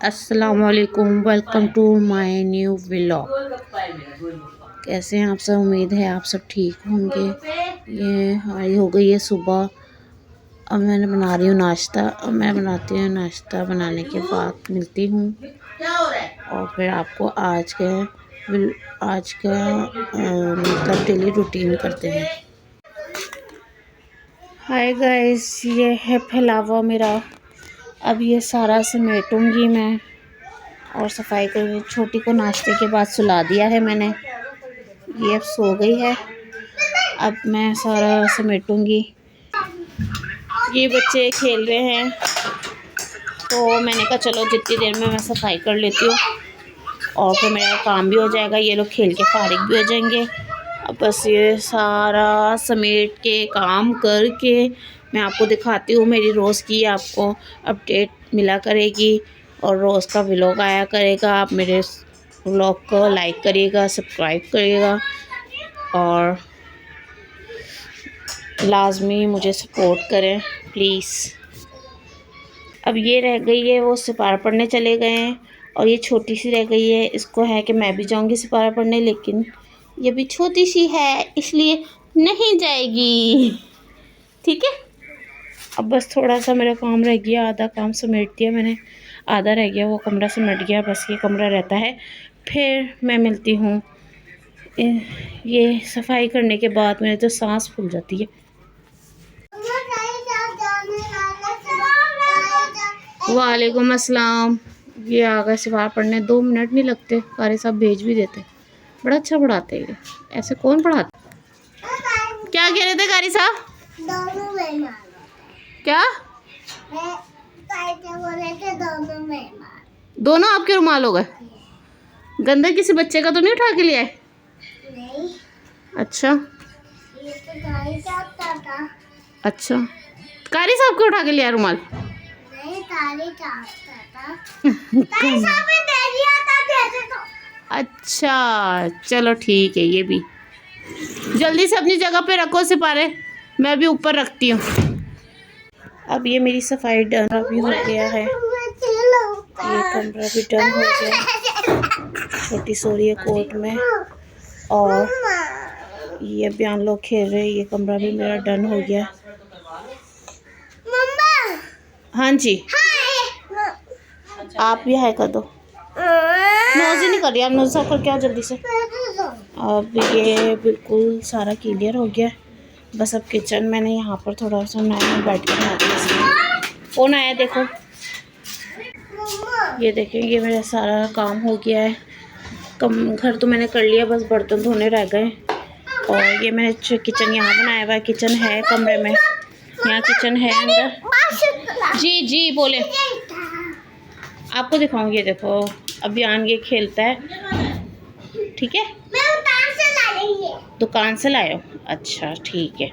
अस्सलामुअलैकुम, welcome to my new vlog. कैसे हैं आप सब? उम्मीद है आप सब ठीक होंगे। ये हमारी हो गई है सुबह। अब मैंने बना रही हूँ नाश्ता। अब मैं बनाती हूँ नाश्ता, बनाने के बाद मिलती हूँ और फिर आपको आज का मतलब डेली रूटीन करते हैं। हाय गाइस, ये है फैलावा मेरा। अब ये सारा समेटूंगी मैं और सफाई करूँगी। छोटी को नाश्ते के बाद सुला दिया है मैंने, ये अब सो गई है। अब मैं सारा समेटूंगी। ये बच्चे खेल रहे हैं तो मैंने कहा चलो जितनी देर में मैं सफाई कर लेती हूँ और फिर मेरा काम भी हो जाएगा, ये लोग खेल के फारिग भी हो जाएंगे। अब बस ये सारा समेट के काम करके मैं आपको दिखाती हूँ। मेरी रोज़ की आपको अपडेट मिला करेगी और रोज़ का व्लॉग आया करेगा। आप मेरे व्लॉग को लाइक करिएगा, सब्सक्राइब करिएगा और लाजमी मुझे सपोर्ट करें प्लीज़। अब ये रह गई है, वो सिपारा पढ़ने चले गए हैं और ये छोटी सी रह गई है। इसको है कि मैं भी जाऊंगी सिपारा पढ़ने, लेकिन ये भी छोटी सी है इसलिए नहीं जाएगी। ठीक है, अब बस थोड़ा सा मेरा काम रह गया, आधा काम समेट दिया मैंने, आधा रह गया, वो कमरा समेट गया। बस ये कमरा रहता है, फिर मैं मिलती हूँ। ये सफाई करने के बाद मेरे तो सांस फूल जाती है। वालेकुम अस्सलाम। ये आ गए सिपारा पढ़ने, 2 मिनट नहीं लगते, कारी साहब भेज भी देते। बड़ा अच्छा पढ़ाते हैं, ऐसे कौन पढ़ाता? क्या कह रहे थे कारी साहब? क्या दोनों आपके रुमाल हो गए? गंदा किसी बच्चे का तो नहीं उठा के लिया है? नहीं। अच्छा, ये तो कारी साहब का था। अच्छा, कारी साहब को उठा के लिया रुमाल? नहीं, कारी साहब का था। कारी साहब ने दे दिया था, दे दे तो। अच्छा चलो ठीक है, ये भी जल्दी से अपनी जगह पे रखो सिपारे, मैं भी ऊपर रखती हूँ। अब ये मेरी सफाई डन भी हो गया है, ये कमरा भी डन हो गया। छोटी सो रही है कोर्ट में और ये बयान लोग खेल रहे हैं। ये कमरा भी मेरा डन हो गया। हाँ जी, आप भी हाय कर दो। नोज़ ही नहीं कर रही, आप नोज़ साफ करके आओ जल्दी से। अब ये बिल्कुल सारा क्लियर हो गया। बस अब किचन मैंने यहाँ पर थोड़ा सा नया बैठ के बना दिया। फ़ोन आया देखो, ये देखें, ये मेरा सारा काम हो गया है। घर तो मैंने कर लिया, बस बर्तन धोने रह गए। और ये मैंने किचन यहाँ बनाया हुआ है। किचन है कमरे में, यहाँ किचन है अंदर। जी जी बोले, आपको दिखाऊंगी। ये देखो अभी आन ये खेलता है। ठीक है, दुकान से लाए हो? अच्छा ठीक है,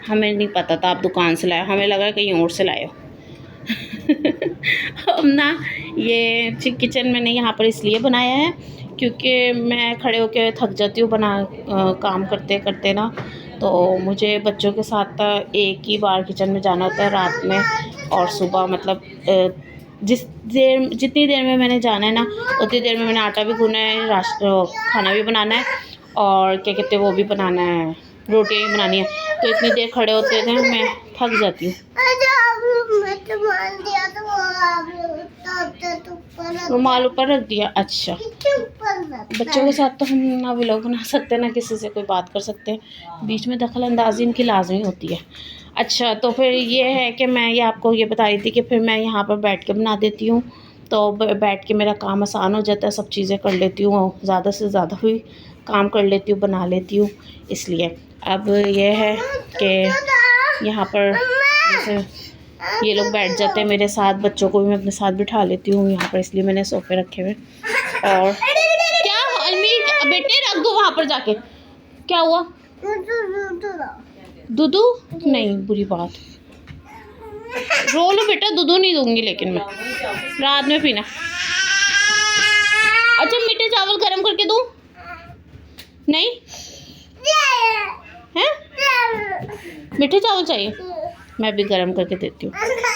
हमें नहीं पता था आप दुकान से लाए, हमें लगा कहीं और से लाए हो। अब ना ये किचन मैंने यहाँ पर इसलिए बनाया है क्योंकि मैं खड़े होकर थक जाती हूँ काम करते करते ना, तो मुझे बच्चों के साथ एक ही बार किचन में जाना होता है रात में और सुबह। मतलब जितनी देर में मैंने जाना है ना, उतनी देर में मैंने आटा भी गूंदना है, खाना भी बनाना है और क्या कहते हैं वो भी बनाना है, रोटी भी बनानी है। तो इतनी देर खड़े होते थे मैं थक जाती हूँ। रुमाल ऊपर रख दिया? अच्छा, बच्चों के साथ तो हम ना व्लॉग बना सकते ना किसी से कोई बात कर सकते हैं, बीच में दखल अंदाजी इनकी लाजमी होती है। अच्छा, तो फिर ये है कि मैं ये आपको ये बता रही थी कि फिर मैं यहाँ पर बैठ के बना देती हूँ, तो बैठ के मेरा काम आसान हो जाता है, सब चीज़ें कर लेती हूँ, ज़्यादा से ज़्यादा भी काम कर लेती हूँ, बना लेती हूँ। इसलिए अब ये है कि यहाँ पर जैसे ये लोग बैठ जाते हैं मेरे साथ, बच्चों को भी मैं अपने साथ बिठा लेती हूँ यहाँ पर, इसलिए मैंने सोफे रखे हुए। और क्या अलमीर बेटे रख दो वहाँ पर जाके। क्या हुआ? दूधू नहीं, बुरी बात, रो लो बेटा, दूधू नहीं दूंगी लेकिन मैं रात में पीना। अच्छा, मीठे चावल गरम करके दूँ? नहीं है, मीठे चावल चाहिए, मैं भी गरम करके देती हूँ।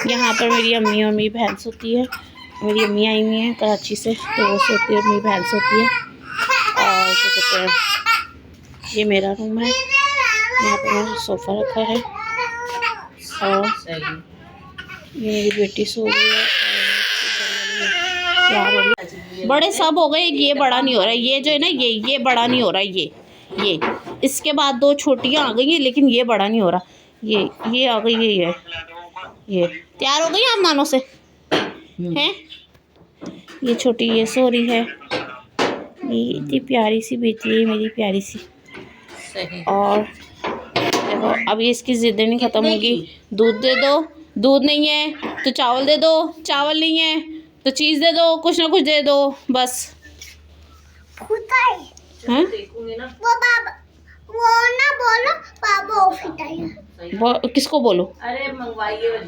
यहाँ पर मेरी अम्मी और मेरी बहन सोती है मेरी अम्मी आई हुई हैं कराची से, तो वो सोती है, मेरी बहन सोती है। और क्या कहते हैं, ये मेरा रूम है, यहाँ पे मेरा सोफ़ा रखा है और ये मेरी बेटी सो रही है। और बड़े सब हो गए, ये बड़ा नहीं हो रहा, ये जो है ना ये बड़ा नहीं हो रहा, ये इसके बाद 2 छोटियाँ आ गई हैं, लेकिन ये बड़ा नहीं हो रहा। ये आ गई है, ये तैयार हो गई आप मानो से हैं। ये छोटी ये सो रही है, ये इतनी प्यारी सी बेटी है मेरी, प्यारी सी। और देखो अब ये इसकी ज़िद्दें नहीं ख़त्म होगी। दूध दे दो, दूध नहीं है तो चावल दे दो, चावल नहीं है तो चीज़ दे दो, कुछ ना कुछ दे दो बस। हाँ? वो ना बोलो पापा ऑफिस आए। किसको बोलो? अरे मंगवाइए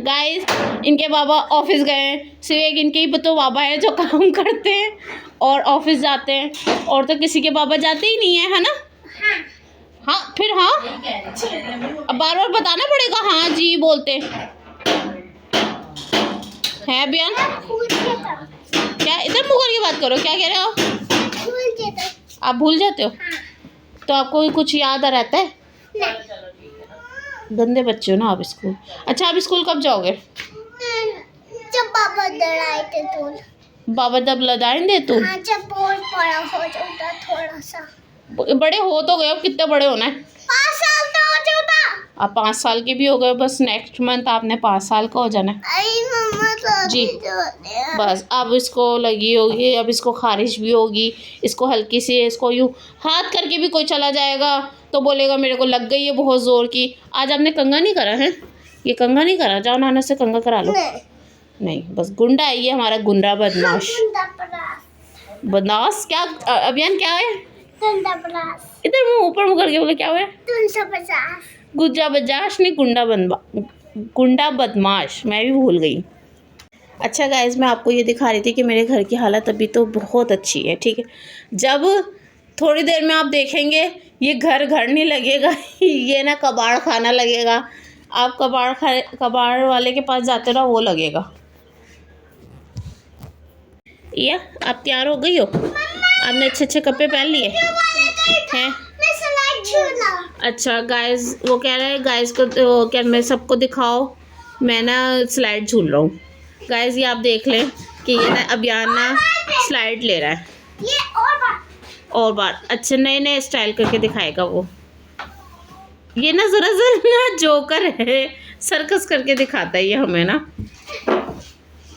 गाइस, इनके बाबा ऑफिस गए हैं, सिर्फ एक इनके ही तो बाबा है जो काम करते हैं और ऑफिस जाते हैं, और तो किसी के बाबा जाते ही नहीं है ना। हाँ फिर हाँ, अब बार बार बताना पड़ेगा हाँ जी बोलते हैं। बयान क्या इधर मुँह करके बात करो, क्या कह रहे हो? आप भूल जाते हो? तो आपको कुछ याद रहता है? गंदे बच्चे हो ना आप स्कूल। अच्छा आप स्कूल कब जाओगे? जब पापा लड़ाए थे तो। बाबा जब लदाएंगे तो? हाँ, जब बहुत बड़ा हो जाता थोड़ा सा। बड़े हो तो गए, अब कितने बड़े होना है? 5 साल तो हो जाता। आप 5 साल के भी हो गए, बस नेक्स्ट मंथ आपने 5 साल का हो जाना है। आई मम्मा तो जी बस अब इसको लगी होगी, अब इसको खारिश भी होगी, इसको हल्की सी, इसको यूँ हाथ करके भी कोई चला जाएगा तो बोलेगा मेरे को लग गई है बहुत ज़ोर की। आज आपने कंघा नहीं करा है? ये कंघा नहीं करा, जाओ नाना से कंघा करा लो। नहीं बस गुंडा है ये हमारा, गुंडा बदमाश। बदमाश क्या अभियान क्या है? इधर मुँह ऊपर मुँह करके बोले क्या हुआ? गुज्जा बदमाश नहीं, गुंडा बदमाश, मैं भी भूल गई। अच्छा गाइस, मैं आपको ये दिखा रही थी कि मेरे घर की हालत अभी तो बहुत अच्छी है, ठीक है। जब थोड़ी देर में आप देखेंगे ये घर नहीं लगेगा ये ना कबाड़ खाना लगेगा। आप कबाड़ वाले के पास जाते ना, वो लगेगा। या आप तैयार हो गई हो? आपने अच्छे कपड़े पहन लिए हैं? अच्छा गाइस, वो कह रहे हैं गाइस को क्या मैं सबको दिखाओ, मैं ना स्लाइड झूल रहा हूँ। गाइस ये आप देख लें कि ये ना अभियान ना स्लाइड ले रहा है। ये और बार अच्छा नए स्टाइल करके दिखाएगा वो। ये ना ज़रा ना जोकर है, सर्कस करके दिखाता है ये हमें ना,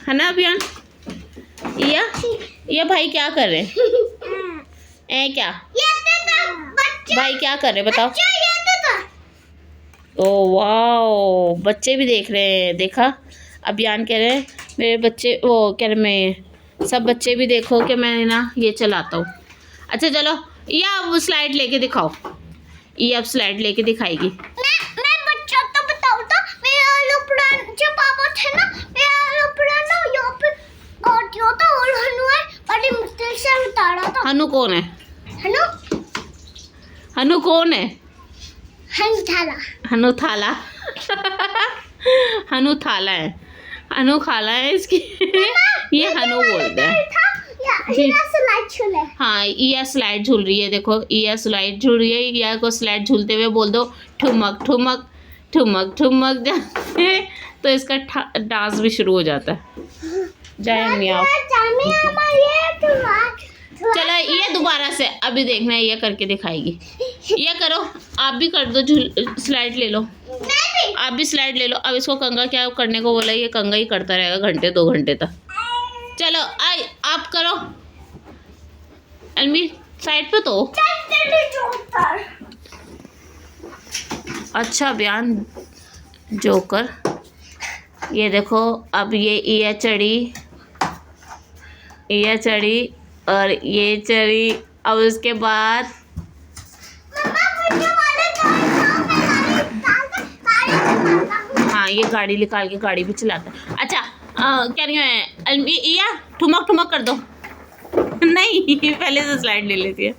है ना अभियान? या भाई क्या कर रहे हैं? क्या भाई क्या कर रहे बताओ? ओ वाह, बच्चे भी देख रहे हैं। देखा अभियान कह रहे हैं मेरे बच्चे, वो कह रहे मैं सब बच्चे भी देखो कि मैं ना ये चलाता हूँ। अच्छा चलो ये अब स्लाइड लेके दिखाओ, ये अब स्लाइड लेके दिखाएगी। मैं बच्चा तो बताऊँ तो मेरा एरोप्लेन जो पापा थे ना, मेरा एरोप्लेन ना यहाँ पे ऑडियो तो और हनु है, बड़ी मुश्किल से उतारा था। हनु कौन है? हनु कौन है? हनु थाला हनु थाला है, हनु खाला है इसकी ये हनु बोलते हैं। हाँ ईया स्लाइड झूल रही है, देखो ईया स्लाइड झूल रही है। ईया को स्लाइड झूलते हुए बोल दो ठुमक ठुमक ठुमक ठुमक जाते तो इसका डांस भी शुरू हो जाता है। जय मियाँ। चलो ये दोबारा से अभी देखना है, ये करके दिखाएगी। ये करो, आप भी कर दो, स्लाइड ले लो, आप भी स्लाइड ले लो। अब इसको कंघा क्या करने को बोला, ये कंघा ही करता रहेगा घंटे 2 घंटे तक। चलो आई आप करो, अलमी साइड पे तो। अच्छा बयान जोकर, ये देखो अब ये ईया चढ़ी और ये चढ़ी। अब उसके बाद हाँ ये गाड़ी निकाल के गाड़ी भी चलाता है। अच्छा क्या नहीं है अलमी, ईया ठुमक कर दो नहीं पहले से स्लाइड ले लेती है।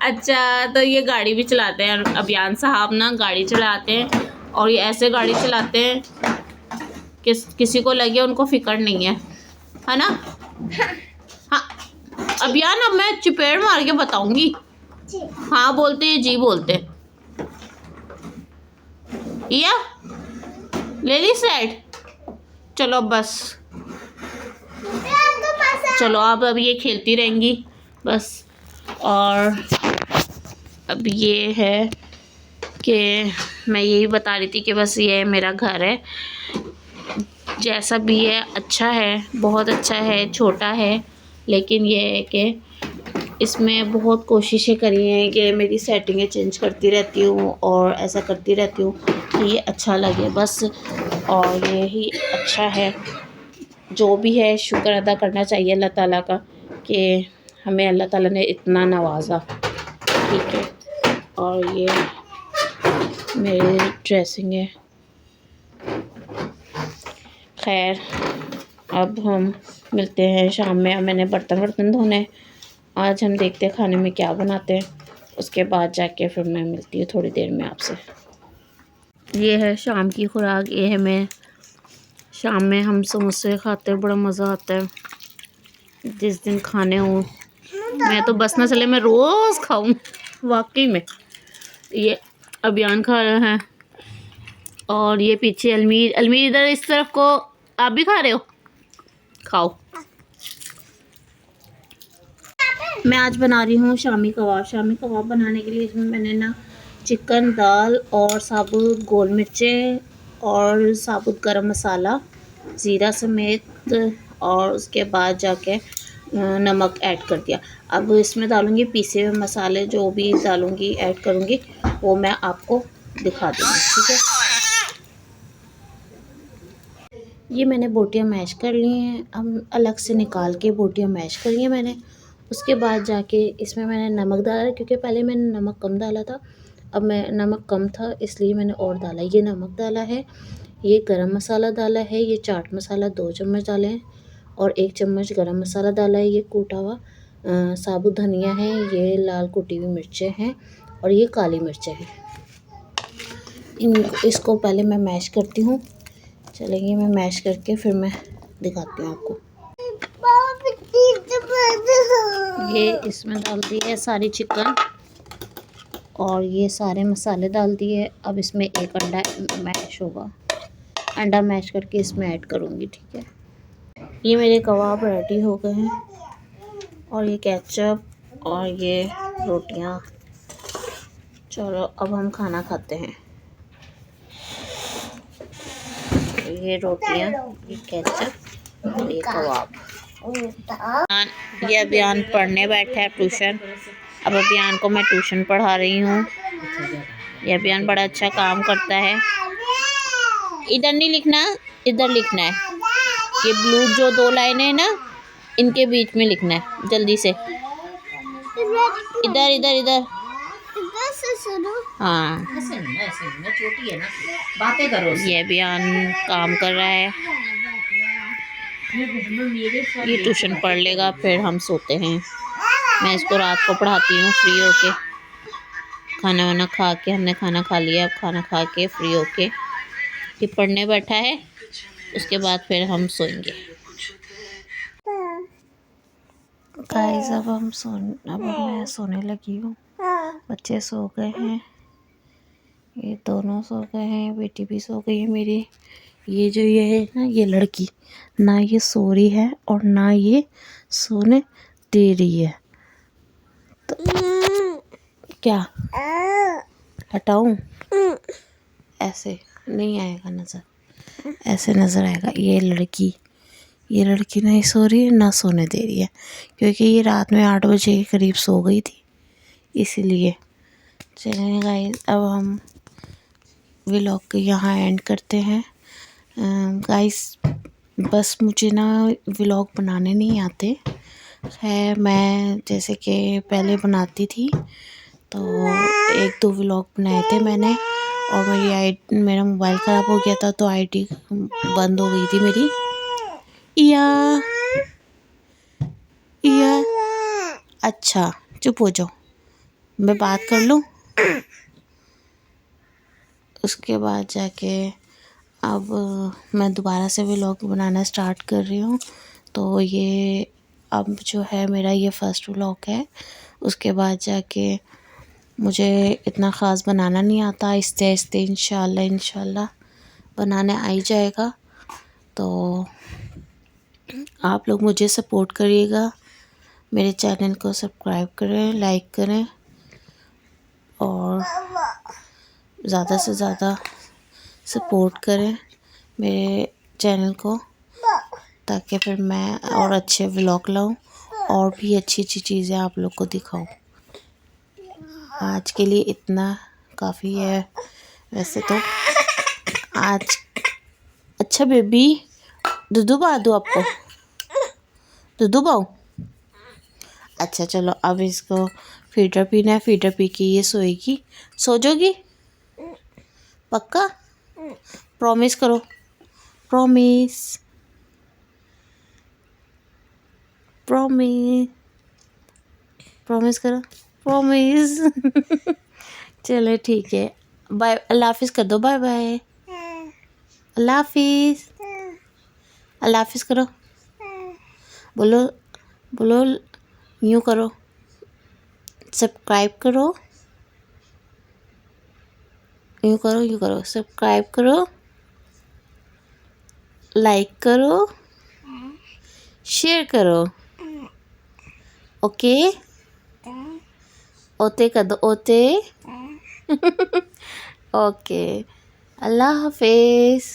अच्छा तो ये गाड़ी भी चलाते हैं, अभियान साहब ना गाड़ी चलाते हैं और ये ऐसे गाड़ी चलाते हैं किसी को लगे उनको फिक्र नहीं है ना? हाँ अब यार ना मैं चपेड़ मार के बताऊंगी। हाँ बोलते हैं, जी बोलते। या ले ली साइड। चलो बस, चलो अब ये खेलती रहेंगी बस। और अब ये है कि मैं यही बता रही थी कि बस ये मेरा घर है, जैसा भी है अच्छा है, बहुत अच्छा है, छोटा है, लेकिन ये है कि इसमें बहुत कोशिशें करी हैं कि मेरी सेटिंगें चेंज करती रहती हूँ और ऐसा करती रहती हूँ कि ये अच्छा लगे बस। और ये ही अच्छा है, जो भी है शुक्र अदा करना चाहिए अल्लाह ताला का कि हमें अल्लाह ताला ने इतना नवाजा। ठीक है, और ये मेरी ड्रेसिंग है। खैर अब हम मिलते हैं शाम में। अब मैंने बर्तन धोने, आज हम देखते हैं खाने में क्या बनाते हैं, उसके बाद जाके फिर मैं मिलती हूँ थोड़ी देर में आपसे। ये है शाम की खुराक, ये है मैं शाम में हम समोसे खाते हैं, बड़ा मज़ा आता है जिस दिन खाने हो। मैं तो बस ना चले मैं रोज़ खाऊं वाकई में। ये अभियान खा रहे हैं और ये पीछे अलमीर इधर इस तरफ को। आप भी खा रहे हो? खाओ। मैं आज बना रही हूँ शामी कबाब। शामी कबाब बनाने के लिए इसमें मैंने ना चिकन, दाल और साबुत गोल मिर्चें और साबुत गरम मसाला, ज़ीरा समेत, और उसके बाद जाके नमक ऐड कर दिया। अब इसमें डालूँगी पीसे हुए मसाले, जो भी डालूँगी ऐड करूँगी वो मैं आपको दिखा दूँगी। ठीक है, ये मैंने बोटियाँ मैश कर ली हैं, हम अलग से निकाल के बोटियाँ मैश कर ली हैं मैंने। उसके बाद जाके इसमें मैंने नमक डाला, क्योंकि पहले मैंने नमक कम डाला था, अब मैं नमक कम था इसलिए मैंने और डाला। ये नमक डाला है, ये गरम मसाला डाला है, ये चाट मसाला 2 चम्मच डाले हैं और 1 चम्मच गरम मसाला डाला है। ये कूटा हुआ साबुत धनिया है, ये लाल कुटी हुई मिर्चें हैं और ये काली मिर्चें हैं। इसको पहले मैं मैश करती हूँ। चलेंगे, मैं मैश करके फिर मैं दिखाती हूँ आपको। ये इसमें डाल दी है सारी चिकन और ये सारे मसाले डाल दिए। अब इसमें एक अंडा मैश होगा, अंडा मैश करके इसमें ऐड करूँगी। ठीक है, ये मेरे कबाब रेडी हो गए हैं और ये केचप और ये रोटियां। चलो अब हम खाना खाते हैं। ये रोटियां, ये केचप और ये कबाब। ये अभियान पढ़ने बैठा है ट्यूशन। अब अभियान को मैं ट्यूशन पढ़ा रही हूँ। ये अभियान बड़ा अच्छा काम करता है। इधर नहीं लिखना, इधर लिखना है। ये ब्लू जो 2 लाइनें हैं ना, इनके बीच में लिखना है जल्दी से। इधर इधर इधर। हाँ, छोटी है ना, बातें करो। ये अभियान काम कर रहा है, ये ट्यूशन पढ़ लेगा फिर हम सोते हैं। मैं इसको रात को पढ़ाती हूँ फ्री होके। खाना वाना खा के, हमने खाना खा लिया, अब खाना खा के फ्री होके ये पढ़ने बैठा है, उसके बाद फिर हम सोएंगे। गाइस अब मैं सोने लगी हूँ। बच्चे सो गए हैं, ये दोनों सो गए हैं, बेटी भी सो गई है मेरी। ये है ना, ये लड़की ना ये सो रही है और ना ये सोने दे रही है। तो क्या हटाऊं? ऐसे नहीं आएगा नज़र, ऐसे नज़र आएगा। ये लड़की नहीं सो रही है ना सोने दे रही है, क्योंकि ये रात में 8 बजे के करीब सो गई थी इसीलिए। चलें गाइस, अब हम व्लॉग को यहाँ एंड करते हैं। गाइस बस मुझे ना व्लॉग बनाने नहीं आते है। मैं जैसे कि पहले बनाती थी तो 1-2 व्लॉग बनाए थे मैंने, और मेरा मोबाइल ख़राब हो गया था तो आईडी बंद हो गई थी मेरी। या अच्छा चुप हो जाओ, मैं बात कर लूँ। उसके बाद जाके अब मैं दोबारा से व्लॉग बनाना स्टार्ट कर रही हूँ। तो ये अब जो है मेरा ये फ़र्स्ट व्लॉग है। उसके बाद जाके मुझे इतना ख़ास बनाना नहीं आता, आहिस्ते आहिस्ते इंशाल्लाह बनाने आ ही जाएगा। तो आप लोग मुझे सपोर्ट करिएगा, मेरे चैनल को सब्सक्राइब करें, लाइक करें और ज़्यादा से ज़्यादा सपोर्ट करें मेरे चैनल को, ताकि फिर मैं और अच्छे व्लॉग लाऊं और भी अच्छी अच्छी चीज़ें आप लोग को दिखाऊं। आज के लिए इतना काफ़ी है वैसे तो। आज अच्छा बेबी, दूधू पा दूँ आपको? दूधू पाऊँ? अच्छा चलो, अब इसको फीडर पीना है, फीडर पी के ये सोएगी। सो जाओगी पक्का? प्रॉमिस करो, प्रॉमिस प्रॉमिस प्रॉमिस करो, प्रॉमिस। चलो ठीक है, बाय, अल्लाह हाफिज़ कर दो, बाय बाय, अल्लाह हाफिज़, अल्लाह हाफिज़ करो, बोलो बोलो, यूँ करो, सब्सक्राइब करो, यूँ करो, सब्सक्राइब करो, लाइक करो, शेयर करो, ओके? ओते कर दो, ओते। ओके, अल्लाह हाफिज़।